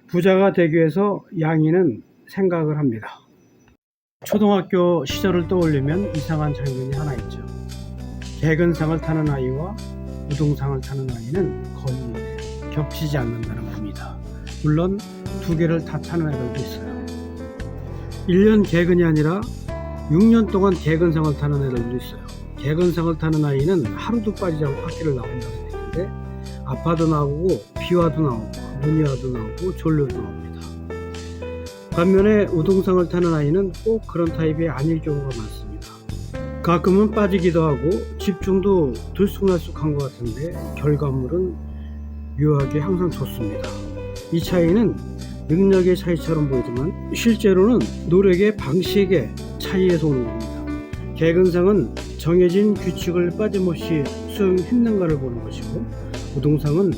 부자가 되기 위해서 양이는 생각을 합니다. 초등학교 시절을 떠올리면 이상한 장면이 하나 있죠. 개근상을 타는 아이와 우등상을 타는 아이는 거의 겹치지 않는다는 겁니다. 물론 두 개를 다 타는 애들도 있어요. 1년 개근이 아니라 6년 동안 개근상을 타는 애들도 있어요. 개근상을 타는 아이는 하루도 빠지지 않고 학교를 나온다는 얘기인데 아파도 나오고 비와도 나오고 눈이 와도 나오고 졸려도 나옵니다. 반면에 우등상을 타는 아이는 꼭 그런 타입이 아닐 경우가 많습니다. 가끔은 빠지기도 하고 집중도 들쑥날쑥한 것 같은데 결과물은 묘하게 항상 좋습니다. 이 차이는 능력의 차이처럼 보이지만 실제로는 노력의 방식의 차이에서 오는 겁니다. 개근상은 정해진 규칙을 빠짐없이 수행했는가를 보는 것이고 우등상은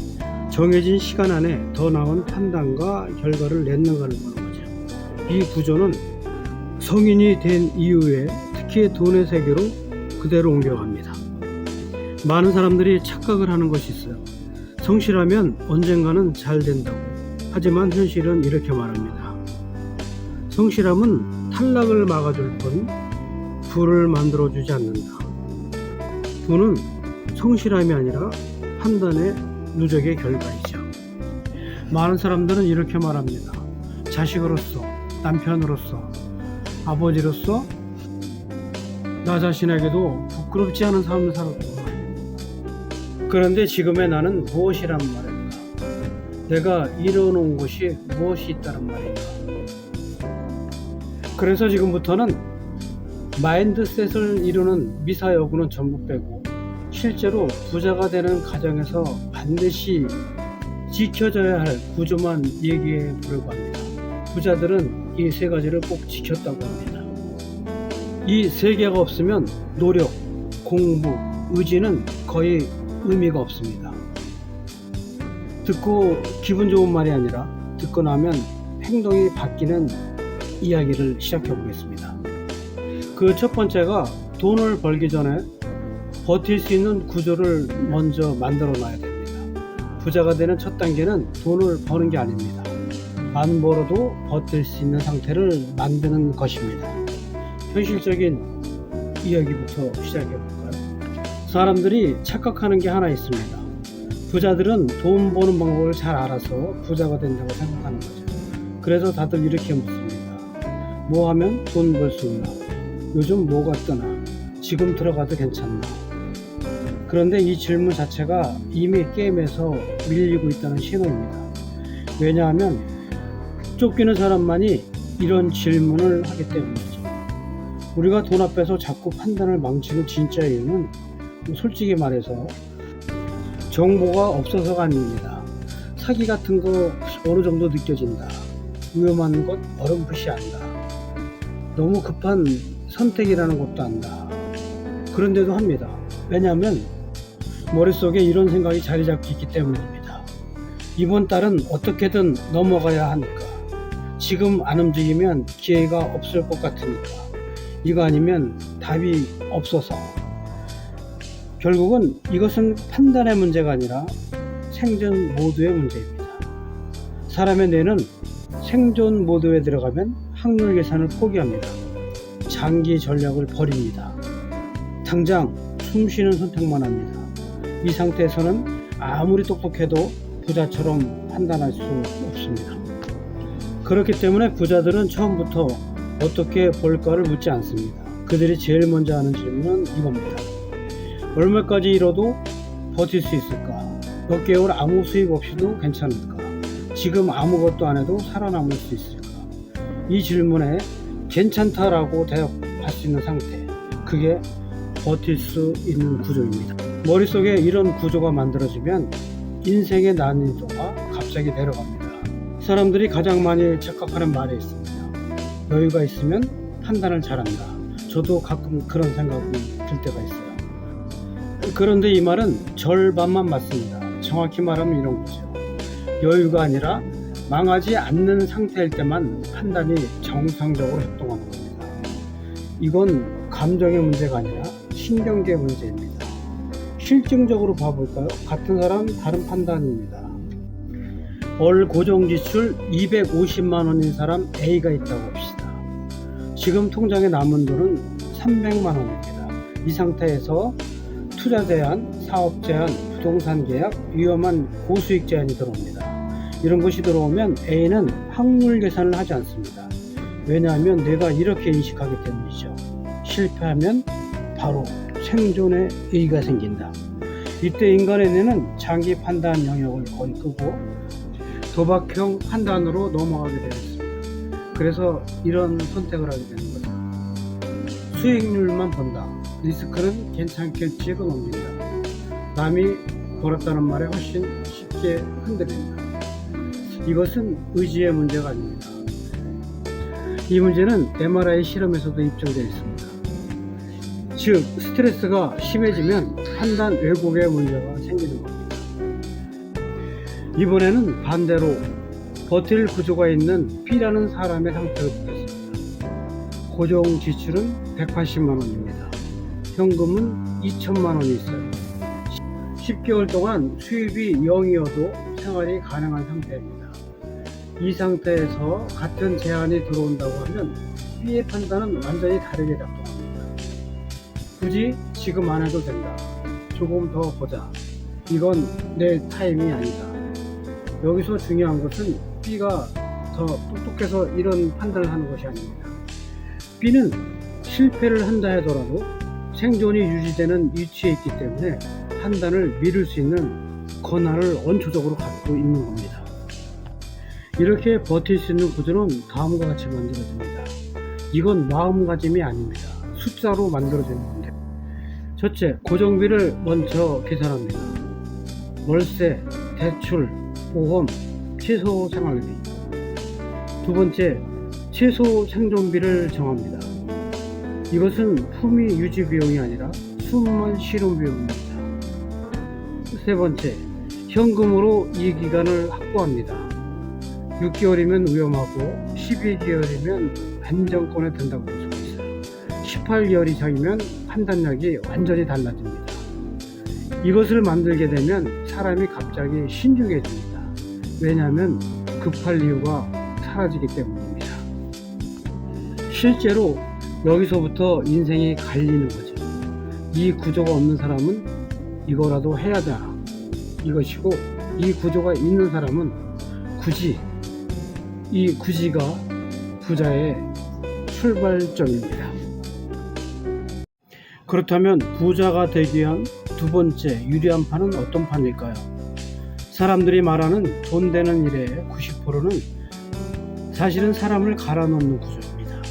정해진 시간 안에 더 나은 판단과 결과를 냈는가를 보는 거죠. 이 구조는 성인이 된 이후에 특히 돈의 세계로 그대로 옮겨갑니다. 많은 사람들이 착각을 하는 것이 있어요. 성실하면 언젠가는 잘 된다고. 하지만 현실은 이렇게 말합니다. 성실함은 탈락을 막아줄 뿐 부를 만들어주지 않는다. 부는 성실함이 아니라 판단의 누적의 결과이죠. 많은 사람들은 이렇게 말합니다. 자식으로서, 남편으로서, 아버지로서 나 자신에게도 부끄럽지 않은 삶을 살았구나. 그런데 지금의 나는 무엇이란 말일까? 내가 이뤄놓은 것이 무엇이 있다는 말일까? 그래서 지금부터는 마인드셋을 이루는 미사여구는 전부 빼고 실제로 부자가 되는 가정에서 반드시 지켜져야 할 구조만 얘기해 보려고 합니다. 부자들은 이 세 가지를 꼭 지켰다고 합니다. 이 세 개가 없으면 노력, 공부, 의지는 거의 의미가 없습니다. 듣고 기분 좋은 말이 아니라 듣고 나면 행동이 바뀌는 이야기를 시작해 보겠습니다. 그 첫 번째가 돈을 벌기 전에 버틸 수 있는 구조를 먼저 만들어 놔야 됩니다. 부자가 되는 첫 단계는 돈을 버는 게 아닙니다. 안 벌어도 버틸 수 있는 상태를 만드는 것입니다. 현실적인 이야기부터 시작해 볼까요? 사람들이 착각하는 게 하나 있습니다. 부자들은 돈 버는 방법을 잘 알아서 부자가 된다고 생각하는 거죠. 그래서 다들 이렇게 묻습니다. 뭐 하면 돈 벌 수 있나? 요즘 뭐가 뜨나? 지금 들어가도 괜찮나? 그런데 이 질문 자체가 이미 게임에서 밀리고 있다는 신호입니다. 왜냐하면 쫓기는 사람만이 이런 질문을 하기 때문이죠. 우리가 돈 앞에서 자꾸 판단을 망치는 진짜 이유는 솔직히 말해서 정보가 없어서가 아닙니다. 사기 같은 거 어느 정도 느껴진다. 위험한 것 어렴풋이 안다. 너무 급한 선택이라는 것도 안다. 그런데도 합니다. 왜냐하면 머릿속에 이런 생각이 자리 잡고 있기 때문입니다. 이번 달은 어떻게든 넘어가야 하니까. 지금 안 움직이면 기회가 없을 것 같으니까. 이거 아니면 답이 없어서. 결국은 이것은 판단의 문제가 아니라 생존 모드의 문제입니다. 사람의 뇌는 생존 모드에 들어가면 확률 계산을 포기합니다. 장기 전략을 버립니다. 당장 숨쉬는 선택만 합니다. 이 상태에서는 아무리 똑똑해도 부자처럼 판단할 수 없습니다. 그렇기 때문에 부자들은 처음부터 어떻게 벌까를 묻지 않습니다. 그들이 제일 먼저 하는 질문은 이겁니다. 얼마까지 잃어도 버틸 수 있을까? 몇 개월 아무 수입 없이도 괜찮을까? 지금 아무것도 안 해도 살아남을 수 있을까? 이 질문에 괜찮다라고 대답할 수 있는 상태, 그게 버틸 수 있는 구조입니다. 머릿속에 이런 구조가 만들어지면 인생의 난이도가 갑자기 내려갑니다. 사람들이 가장 많이 착각하는 말이 있습니다. 여유가 있으면 판단을 잘한다. 저도 가끔 그런 생각이 들 때가 있어요. 그런데 이 말은 절반만 맞습니다. 정확히 말하면 이런 거죠. 여유가 아니라 망하지 않는 상태일 때만 판단이 정상적으로 작동하는 겁니다. 이건 감정의 문제가 아니라 신경계 문제입니다. 실증적으로 봐볼까요? 같은 사람 다른 판단입니다. 월 고정지출 250만원인 사람 A가 있다고 합시다. 지금 통장에 남은 돈은 300만원입니다. 이 상태에서 투자 제한, 사업 제한, 부동산 계약, 위험한 고수익 제한이 들어옵니다. 이런 것이 들어오면 A는 확률 계산을 하지 않습니다. 왜냐하면 내가 이렇게 인식하기 때문이죠. 실패하면 바로 생존의 의의가 생긴다. 이때 인간의 뇌는 장기 판단 영역을 거의 끄고 도박형 판단으로 넘어가게 되었습니다. 그래서 이런 선택을 하게 되는 거죠. 수익률만 본다. 리스크는 괜찮겠지로 넘긴다. 남이 벌었다는 말에 훨씬 쉽게 흔들린다. 이것은 의지의 문제가 아닙니다. 이 문제는 MRI 실험에서도 입증되어 있습니다. 즉, 스트레스가 심해지면 판단 왜곡의 문제가 생기는 겁니다. 이번에는 반대로 버틸 구조가 있는 B라는 사람의 상태를 보겠습니다. 고정 지출은 180만원입니다. 현금은 2천만원이 있어요. 10개월 동안 수입이 0이어도 생활이 가능한 상태입니다. 이 상태에서 같은 제한이 들어온다고 하면 B의 판단은 완전히 다르게 작동합니다. 굳이 지금 안 해도 된다. 조금 더 보자. 이건 내 타임이 아니다. 여기서 중요한 것은 B가 더 똑똑해서 이런 판단을 하는 것이 아닙니다. B는 실패를 한다 하더라도 생존이 유지되는 위치에 있기 때문에 판단을 미룰 수 있는 권한을 원초적으로 갖고 있는 겁니다. 이렇게 버틸 수 있는 구조는 다음과 같이 만들어집니다. 이건 마음가짐이 아닙니다. 숫자로 만들어지는 건데, 첫째, 고정비를 먼저 계산합니다. 월세, 대출, 보험, 최소 생활비. 두 번째, 최소 생존비를 정합니다. 이것은 품위 유지 비용이 아니라 숨만 쉬는 비용입니다. 세 번째, 현금으로 이 기간을 확보합니다. 6개월이면 위험하고 12개월이면 안정권에 든다고 볼 수가 있어요. 18개월 이상이면 판단력이 완전히 달라집니다. 이것을 만들게 되면 사람이 갑자기 신중해집니다. 왜냐하면 급할 이유가 사라지기 때문입니다. 실제로 여기서부터 인생이 갈리는 거죠. 이 구조가 없는 사람은 이거라도 해야 되나 이것이고, 이 구조가 있는 사람은 굳이, 이 굳이가 부자의 출발점입니다. 그렇다면 부자가 되기 위한 두 번째 유리한 판은 어떤 판일까요? 사람들이 말하는 돈 되는 일의 90%는 사실은 사람을 갈아넣는 구조입니다.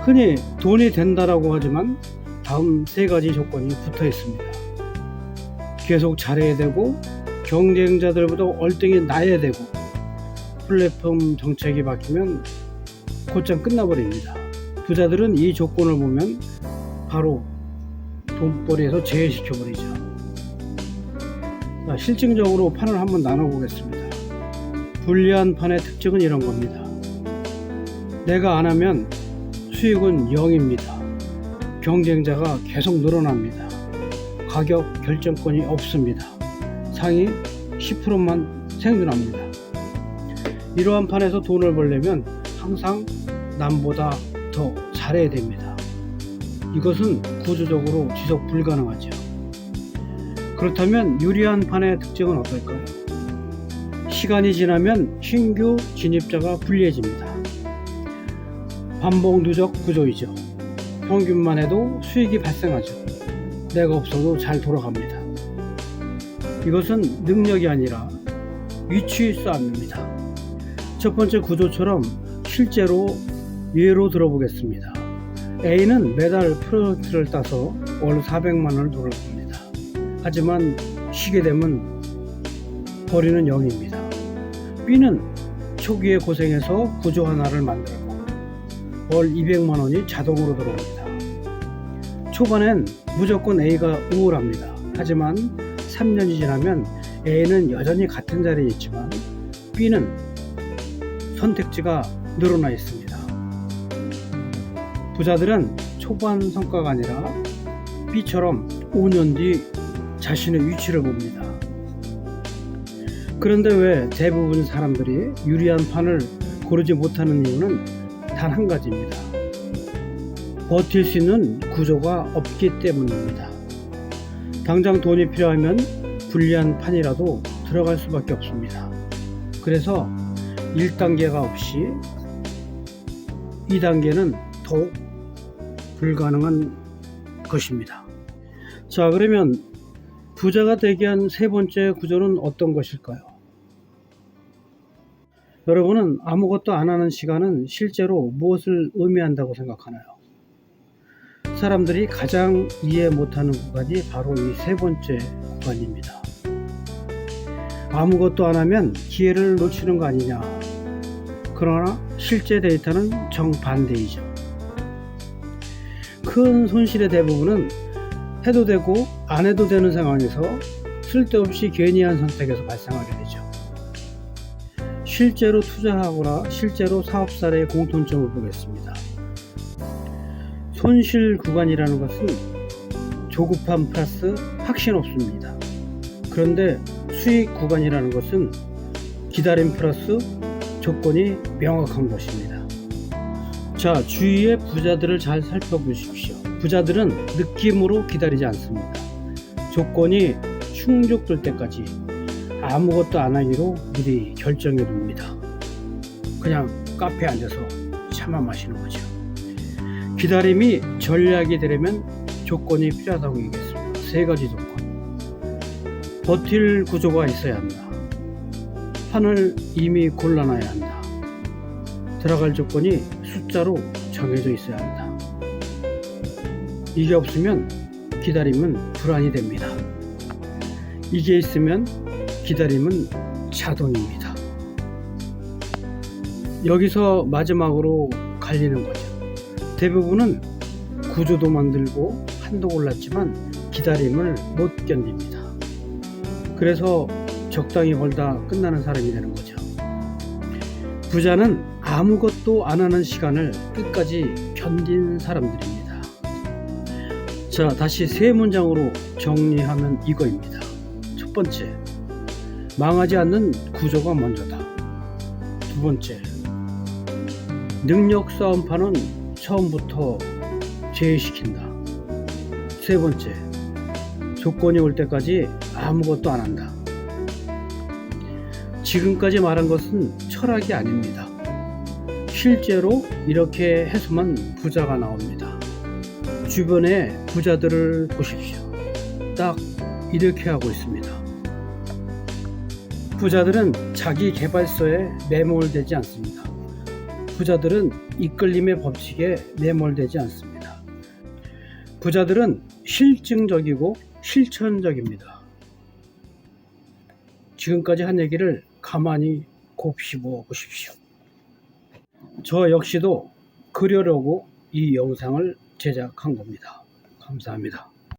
흔히 돈이 된다라고 하지만 다음 세 가지 조건이 붙어 있습니다. 계속 잘해야 되고, 경쟁자들보다 얼등히 나야 되고, 플랫폼 정책이 바뀌면 곧장 끝나버립니다. 부자들은 이 조건을 보면 바로 돈벌이에서 제외시켜버리죠. 자, 실증적으로 판을 한번 나눠보겠습니다. 불리한 판의 특징은 이런 겁니다. 내가 안 하면 수익은 0입니다. 경쟁자가 계속 늘어납니다. 가격 결정권이 없습니다. 상위 10%만 생존합니다. 이러한 판에서 돈을 벌려면 항상 남보다 더 잘해야 됩니다. 이것은 구조적으로 지속 불가능하죠. 그렇다면 유리한 판의 특징은 어떨까요? 시간이 지나면 신규 진입자가 불리해집니다. 반복 누적 구조이죠. 평균만 해도 수익이 발생하죠. 내가 없어도 잘 돌아갑니다. 이것은 능력이 아니라 위치 싸움입니다. 첫 번째 구조처럼 실제로 예로 들어보겠습니다. A는 매달 프로젝트를 따서 월 400만원을 돈을 법니다. 하지만 쉬게 되면 벌이는 0입니다. B는 초기에 고생해서 구조 하나를 만들고 월 200만원이 자동으로 들어옵니다. 초반엔 무조건 A가 우월합니다. 하지만 3년이 지나면 A는 여전히 같은 자리에 있지만 B는 선택지가 늘어나 있습니다. 부자들은 초반 성과가 아니라 B처럼 5년 뒤 자신의 위치를 봅니다. 그런데 왜 대부분 사람들이 유리한 판을 고르지 못하는 이유는 단 한 가지입니다. 버틸 수 있는 구조가 없기 때문입니다. 당장 돈이 필요하면 불리한 판이라도 들어갈 수밖에 없습니다. 그래서 1단계가 없이 2단계는 더욱 불가능한 것입니다. 자, 그러면 부자가 되기 위한 세 번째 구조는 어떤 것일까요? 여러분은 아무것도 안 하는 시간은 실제로 무엇을 의미한다고 생각하나요? 사람들이 가장 이해 못하는 구간이 바로 이 세 번째 구간입니다. 아무것도 안 하면 기회를 놓치는 거 아니냐. 그러나 실제 데이터는 정반대이죠. 큰 손실의 대부분은 해도 되고 안 해도 되는 상황에서 쓸데없이 괜히 한 선택에서 발생하게 되죠. 실제로 투자하거나 실제로 사업 사례의 공통점을 보겠습니다. 손실 구간이라는 것은 조급함 플러스 확신 없습니다. 그런데 수익 구간이라는 것은 기다림 플러스 조건이 명확한 것입니다. 자, 주위의 부자들을 잘 살펴보십시오. 부자들은 느낌으로 기다리지 않습니다. 조건이 충족될 때까지 아무것도 안 하기로 미리 결정해 둡니다. 그냥 카페에 앉아서 차만 마시는 거죠. 기다림이 전략이 되려면 조건이 필요하다고 얘기했습니다. 세 가지 조건. 버틸 구조가 있어야 한다. 판을 이미 골라놔야 한다. 들어갈 조건이 숫자로 정해져 있어야 한다. 이게 없으면 기다림은 불안이 됩니다. 이게 있으면 기다림은 자동입니다. 여기서 마지막으로 갈리는 거죠. 대부분은 구조도 만들고 판도 골랐지만 기다림을 못 견딥니다. 그래서 적당히 벌다 끝나는 사람이 되는 거죠. 부자는 아무것도 안 하는 시간을 끝까지 견딘 사람들입니다. 자, 다시 세 문장으로 정리하면 이거입니다. 첫 번째, 망하지 않는 구조가 먼저다. 두 번째, 능력 싸움판은 처음부터 제외시킨다. 세 번째, 조건이 올 때까지 아무것도 안 한다. 지금까지 말한 것은 철학이 아닙니다. 실제로 이렇게 해서만 부자가 나옵니다. 주변의 부자들을 보십시오. 딱 이렇게 하고 있습니다. 부자들은 자기 개발서에 매몰되지 않습니다. 부자들은 이끌림의 법칙에 매몰되지 않습니다. 부자들은 실증적이고 실천적입니다. 지금까지 한 얘기를 가만히 곱씹어 보십시오. 저 역시도 그려려고 이 영상을 제작한 겁니다. 감사합니다.